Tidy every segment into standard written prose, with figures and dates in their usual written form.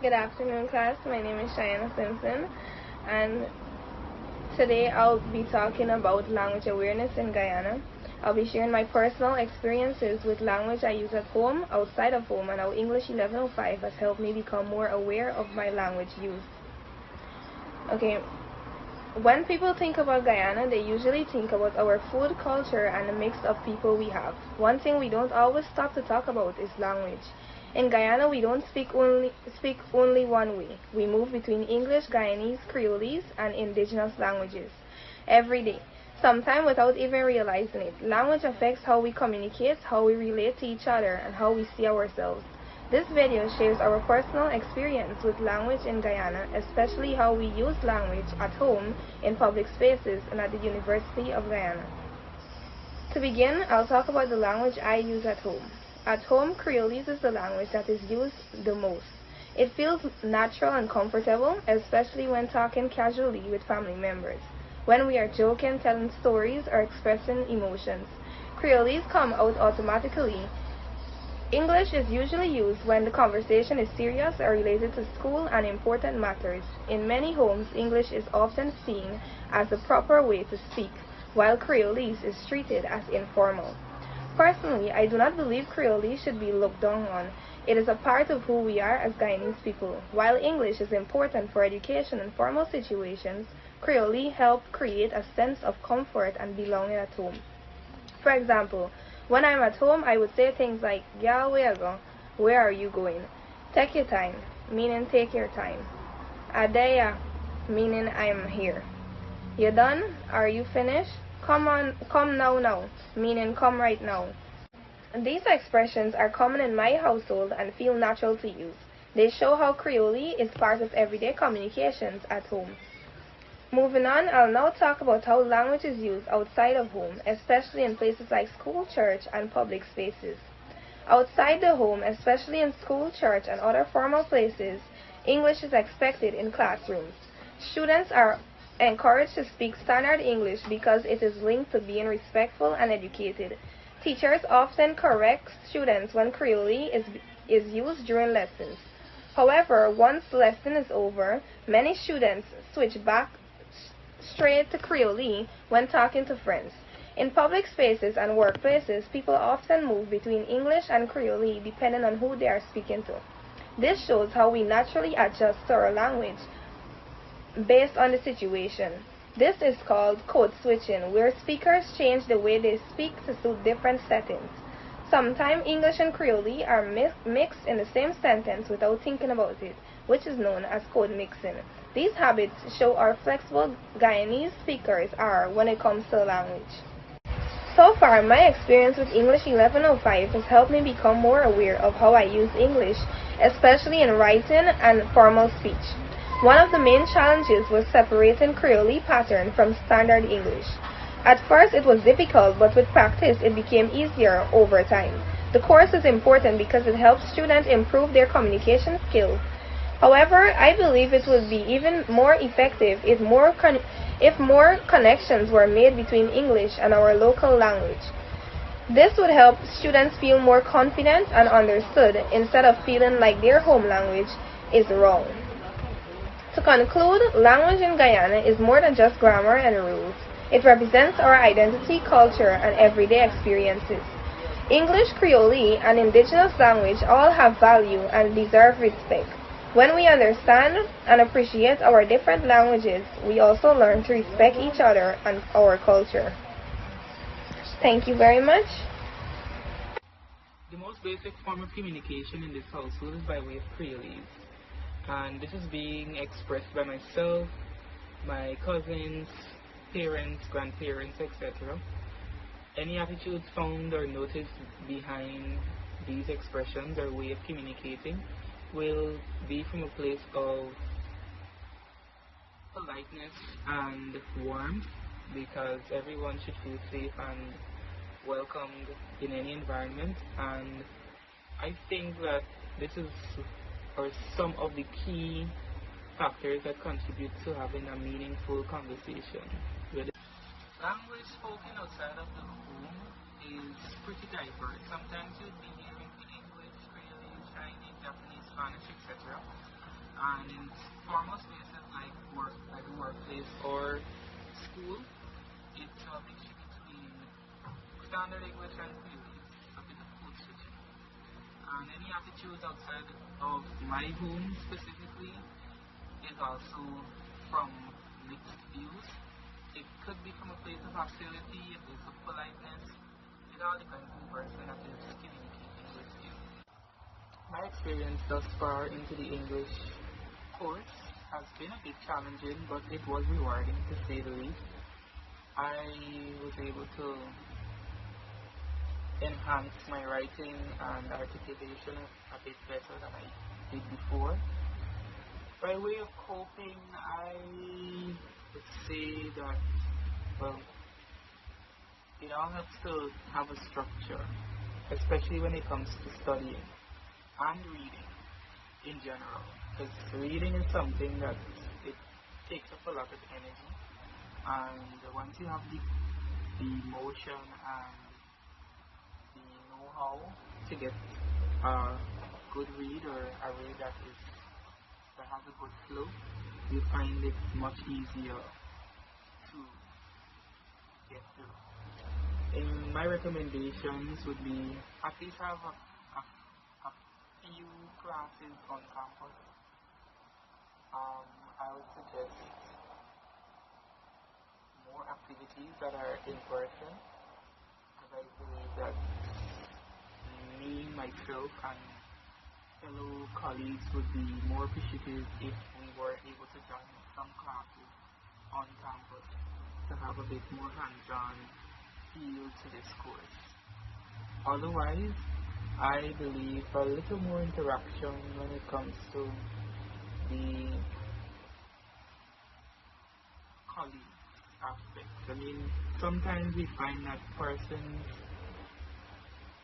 Good afternoon, class. My name is Cheyenne Simpson, and today I'll be talking about language awareness in Guyana. I'll be sharing my personal experiences with language I use at home, outside of home, and how English 1105 has helped me become more aware of my language use. Okay, when people think about Guyana, they usually think about our food culture and the mix of people we have. One thing we don't always stop to talk about is language. In Guyana, we don't speak only one way. We move between English, Guyanese, Creolese, and indigenous languages every day, sometimes without even realizing it. Language affects how we communicate, how we relate to each other, and how we see ourselves. This video shares our personal experience with language in Guyana, especially how we use language at home, in public spaces, and at the University of Guyana. To begin, I'll talk about the language I use at home. At home, Creolese is the language that is used the most. It feels natural and comfortable, especially when talking casually with family members. When we are joking, telling stories, or expressing emotions, Creolese come out automatically. English is usually used when the conversation is serious or related to school and important matters. In many homes, English is often seen as the proper way to speak, while Creolese is treated as informal. Personally, I do not believe Creole should be looked down on. It is a part of who we are as Guyanese people. While English is important for education and formal situations, Creole helps create a sense of comfort and belonging at home. For example, when I'm at home, I would say things like, "Gal, where you go? Where are you going?" "Take your time," meaning take your time. "Adeya," meaning I'm here. "You done? Are you finished? Come on, come now," meaning come right now. These expressions are common in my household and feel natural to use. They show how Creole is part of everyday communications at home. Moving on, I'll now talk about how language is used outside of home, especially in places like school, church, and public spaces. Outside the home, especially in school, church, and other formal places, English is expected in classrooms. Students are encouraged to speak standard English because it is linked to being respectful and educated. Teachers often correct students when Creole is used during lessons. However, once the lesson is over, many students switch back straight to Creole when talking to friends. In public spaces and workplaces, people often move between English and Creole depending on who they are speaking to. This shows how we naturally adjust to our language based on the situation. This is called code switching, where speakers change the way they speak to suit different settings. Sometimes English and Creole are mixed in the same sentence without thinking about it, which is known as code mixing. These habits show how flexible Guyanese speakers are when it comes to language. So far, my experience with English 1105 has helped me become more aware of how I use English, especially in writing and formal speech. One of the main challenges was separating Creole pattern from standard English. At first it was difficult, but with practice it became easier over time. The course is important because it helps students improve their communication skills. However, I believe it would be even more effective if more connections were made between English and our local language. This would help students feel more confident and understood instead of feeling like their home language is wrong. To conclude, language in Guyana is more than just grammar and rules. It represents our identity, culture, and everyday experiences. English, Creole, and indigenous language all have value and deserve respect. When we understand and appreciate our different languages, we also learn to respect each other and our culture. Thank you very much. The most basic form of communication in this household is by way of Creole. And this is being expressed by myself, my cousins, parents, grandparents, etc. Any attitudes found or noticed behind these expressions or way of communicating will be from a place of politeness and warmth, because everyone should feel safe and welcomed in any environment. And I think that this is some of the key factors that contribute to having a meaningful conversation. Language spoken outside of the home is pretty diverse. Sometimes you'll be hearing English, Creole, Chinese, Japanese, Spanish, etc. And in formal spaces like workplace or school, it's a mixture between standard English and Creole. It's a bit of code switching. And any attitudes outside of my home specifically is also from mixed views. It could be from a place of hostility, a place of politeness. It all depends on the person that is communicating with you. My experience thus far into the English course has been a bit challenging, but it was rewarding to say the least. I was able to enhance my writing and articulation a bit better than I did before. By way of coping, I would say that, well, it all has to have a structure, especially when it comes to studying and reading in general. Because reading is something that it takes up a lot of energy, and once you have the emotion and the know-how to get a good read or a read that has a good flow, you find it much easier to get through. And my recommendations would be at least have a few classes on campus. I would suggest more activities that are in person, because I believe that me, myself, and fellow colleagues would be more appreciative if we were able to join some classes on campus to have a bit more hands-on feel to this course. Otherwise, I believe a little more interaction when it comes to the colleague aspect. I mean, sometimes we find that persons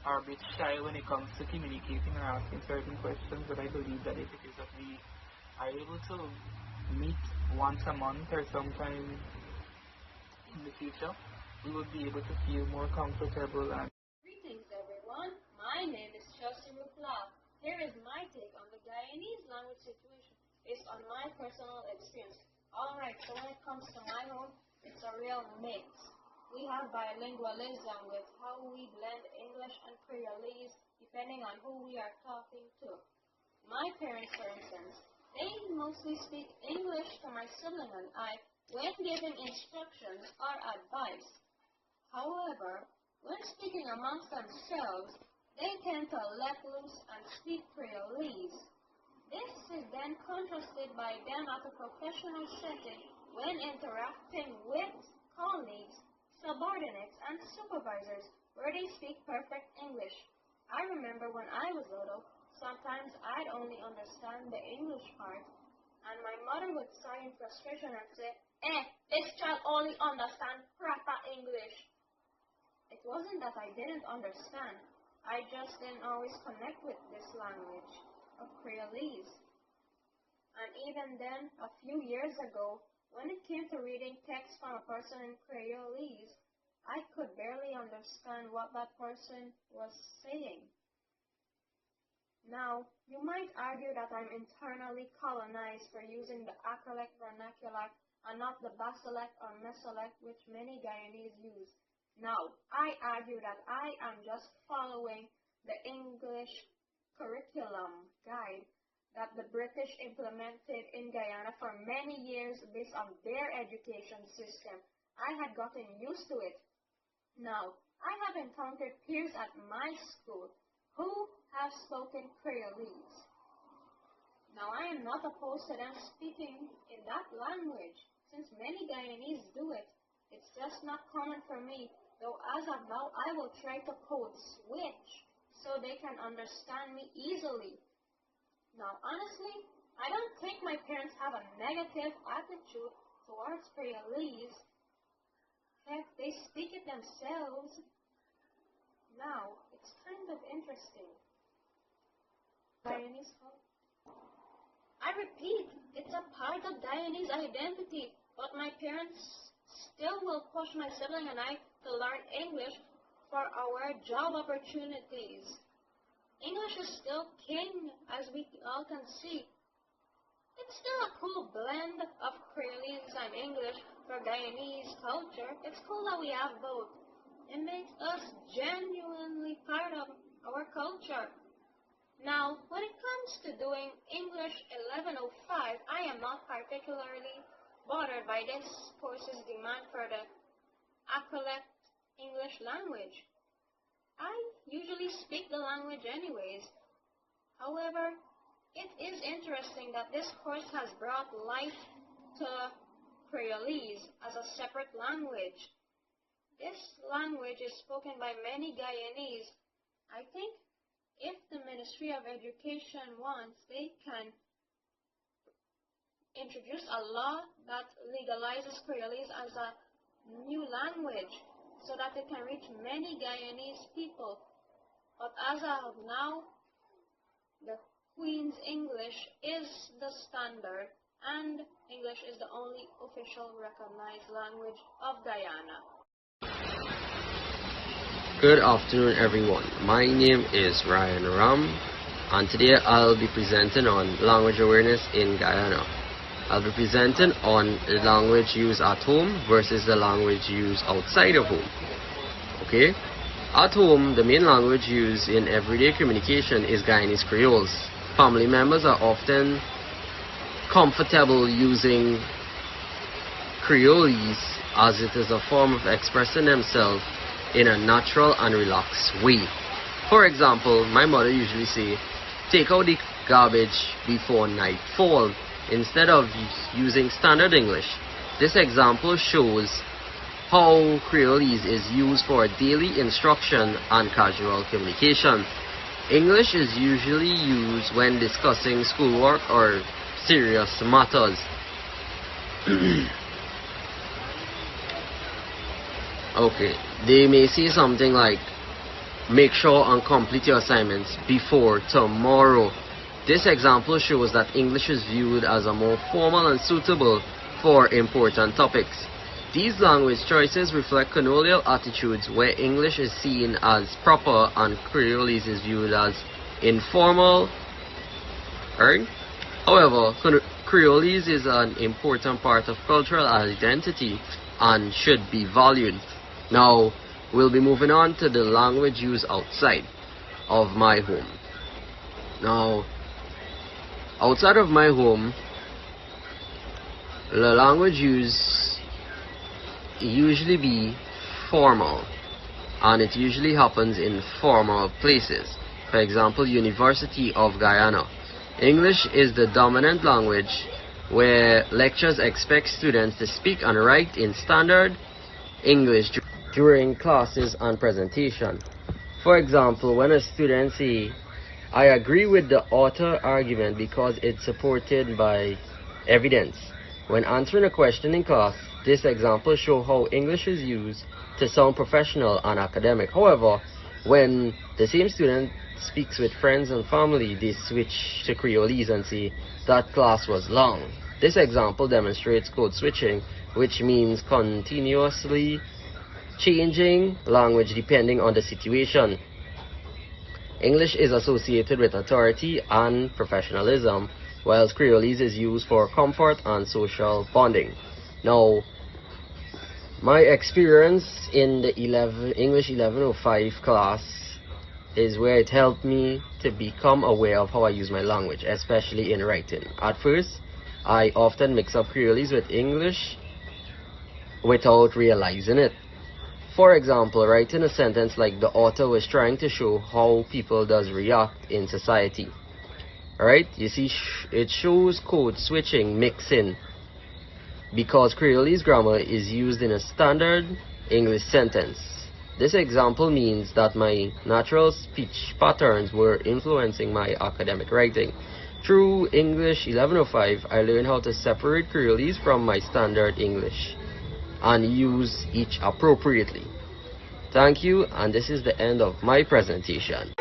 are a bit shy when it comes to communicating or asking certain questions, but I believe that if it is that we are able to meet once a month or sometime in the future, we would be able to feel more comfortable and Greetings everyone, my name is Chelsea Mufla. Here is my take on the Guyanese language situation based on my personal experience. Alright, so when it comes to my home, it's a real mix. We have bilingualism with how we blend English and Creolese depending on who we are talking to. My parents, for instance, they mostly speak English to my sibling and I when giving instructions or advice. However, when speaking amongst themselves, they tend to let loose and speak Creolese. This is then contrasted by them at a professional setting when interacting with colleagues, subordinates, and supervisors, where they speak perfect English. I remember when I was little, sometimes I'd only understand the English part, and my mother would sigh in frustration and say, this child only understands proper English. It wasn't that I didn't understand, I just didn't always connect with this language of Creolese. And even then, a few years ago, when it came to reading text from a person in Creolese, I could barely understand what that person was saying. Now, you might argue that I'm internally colonized for using the Acrolect vernacular and not the Baselect or Mesolect which many Guyanese use. Now, I argue that I am just following the English curriculum guide that the British implemented in Guyana for many years based on their education system. I had gotten used to it. Now, I have encountered peers at my school who have spoken Creolese. Now, I am not opposed to them speaking in that language, since many Guyanese do it. It's just not common for me, though as of now, I will try to code switch so they can understand me easily. Now, honestly, I don't think my parents have a negative attitude towards Creolese. Heck, they speak it themselves. Now, it's kind of interesting. Guyanese folk. I repeat, it's a part of Guyanese identity, but my parents still will push my sibling and I to learn English for our job opportunities. English is still king, as we all can see. It's still a cool blend of Creolese and English for Guyanese culture. It's cool that we have both. It makes us genuinely part of our culture. Now, when it comes to doing English 1105, I am not particularly bothered by this course's demand for the accolade English language. I usually speak the language anyways. However, it is interesting that this course has brought light to Creolese as a separate language. This language is spoken by many Guyanese. I think if the Ministry of Education wants, they can introduce a law that legalizes Creolese as a new language so that it can reach many Guyanese people. But as of now, the Queen's English is the standard, and English is the only official recognized language of Guyana. Good afternoon, everyone. My name is Ryan Ram, and today I'll be presenting on language awareness in Guyana. I'll be presenting on the language used at home versus the language used outside of home. Okay? At home, the main language used in everyday communication is Guyanese Creoles. Family members are often comfortable using Creolese as it is a form of expressing themselves in a natural and relaxed way. For example, my mother usually say, "Take out the garbage before nightfall," instead of using standard English. This example shows how Creolese is used for daily instruction and casual communication. English is usually used when discussing schoolwork or serious matters. Okay, they may say something like, "Make sure and complete your assignments before tomorrow." This example shows that English is viewed as a more formal and suitable for important topics. These language choices reflect colonial attitudes where English is seen as proper and Creolese is viewed as informal. Right? However, Creolese is an important part of cultural identity and should be valued. Now, we'll be moving on to the language used outside of my home. Now, outside of my home, the language used usually be formal, and it usually happens in formal places. For example, University of Guyana. English is the dominant language where lecturers expect students to speak and write in standard English during classes and presentation. For example, when a student say, "I agree with the author argument because it's supported by evidence," when answering a question in class, this example shows how English is used to sound professional and academic. However, when the same student speaks with friends and family, they switch to Creolese and say, "That class was long." This example demonstrates code switching, which means continuously changing language depending on the situation. English is associated with authority and professionalism, whilst Creolese is used for comfort and social bonding. Now, my experience in the English 1105 class is where it helped me to become aware of how I use my language, especially in writing. At first, I often mix up Creolese with English without realizing it. For example, writing a sentence like the author was trying to show how people does react in society. Alright, you see, it shows code switching, mixing, because Creolese grammar is used in a standard English sentence. This example means that my natural speech patterns were influencing my academic writing. Through English 1105, I learned how to separate Creolese from my standard English and use each appropriately. Thank you, and this is the end of my presentation.